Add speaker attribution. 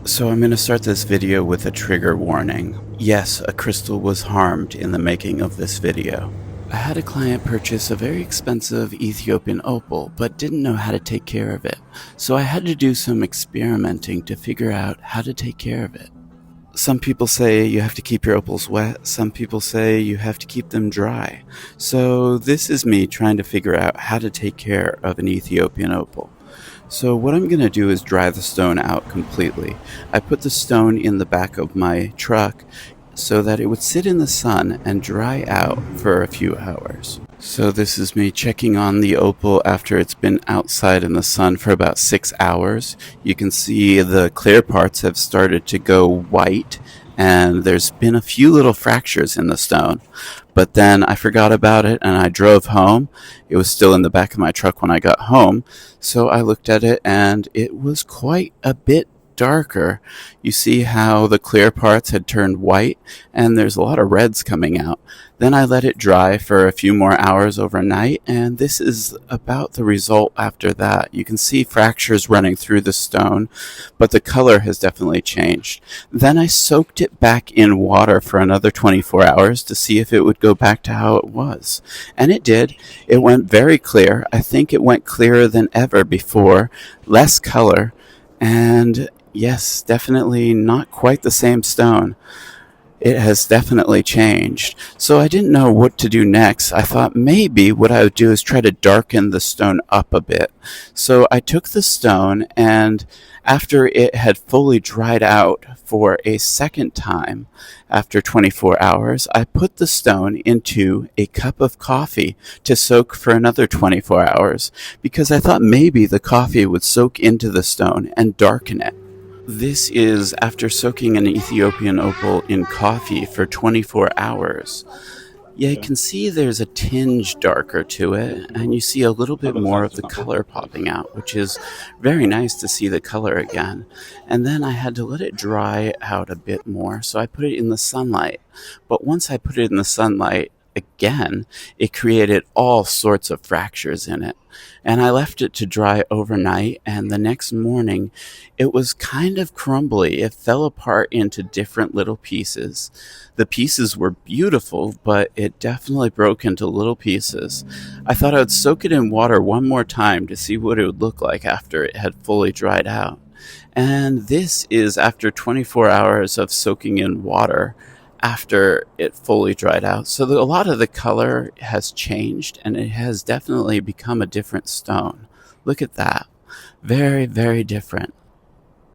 Speaker 1: So I'm going to start this video with a trigger warning. Yes, a crystal was harmed in the making of this video. I had a client purchase a very expensive Ethiopian opal, but didn't know how to take care of it. So I had to do some experimenting to figure out how to take care of it. Some people say you have to keep your opals wet, some people say you have to keep them dry. So this is me trying to figure out how to take care of an Ethiopian opal. So what I'm going to do is dry the stone out completely. I put the stone in the back of my truck so that it would sit in the sun and dry out for a few hours. So this is me checking on the opal after it's been outside in the sun for about 6 hours. You can see the clear parts have started to go white, and there's been a few little fractures in the stone. But then I forgot about it and I drove home. It was still in the back of my truck when I got home. So I looked at it and it was quite a bit darker. You see how the clear parts had turned white and there's a lot of reds coming out. Then I let it dry for a few more hours overnight, and this is about the result after that. You can see fractures running through the stone, but the color has definitely changed. Then I soaked it back in water for another 24 hours to see if it would go back to how it was. And it did. It went very clear. I think it went clearer than ever before, less color, and yes, definitely not quite the same stone. It has definitely changed. So I didn't know what to do next. I thought maybe what I would do is try to darken the stone up a bit. So I took the stone, and after it had fully dried out for a second time, after 24 hours, I put the stone into a cup of coffee to soak for another 24 hours, because I thought maybe the coffee would soak into the stone and darken it. This is after soaking an Ethiopian opal in coffee for 24 hours. Yeah, you can see there's a tinge darker to it, and you see a little bit more of the color popping out, which is very nice to see the color again. And then I had to let it dry out a bit more, so I put it in the sunlight. But once I put it in the sunlight again, it created all sorts of fractures in it. And I left it to dry overnight, and the next morning it was kind of crumbly. It fell apart into different little pieces. The pieces were beautiful, but it definitely broke into little pieces. I thought I would soak it in water one more time to see what it would look like after it had fully dried out. And this is after 24 hours of soaking in water after it fully dried out. So a lot of the color has changed, and it has definitely become a different stone. Look at that. Very, very different.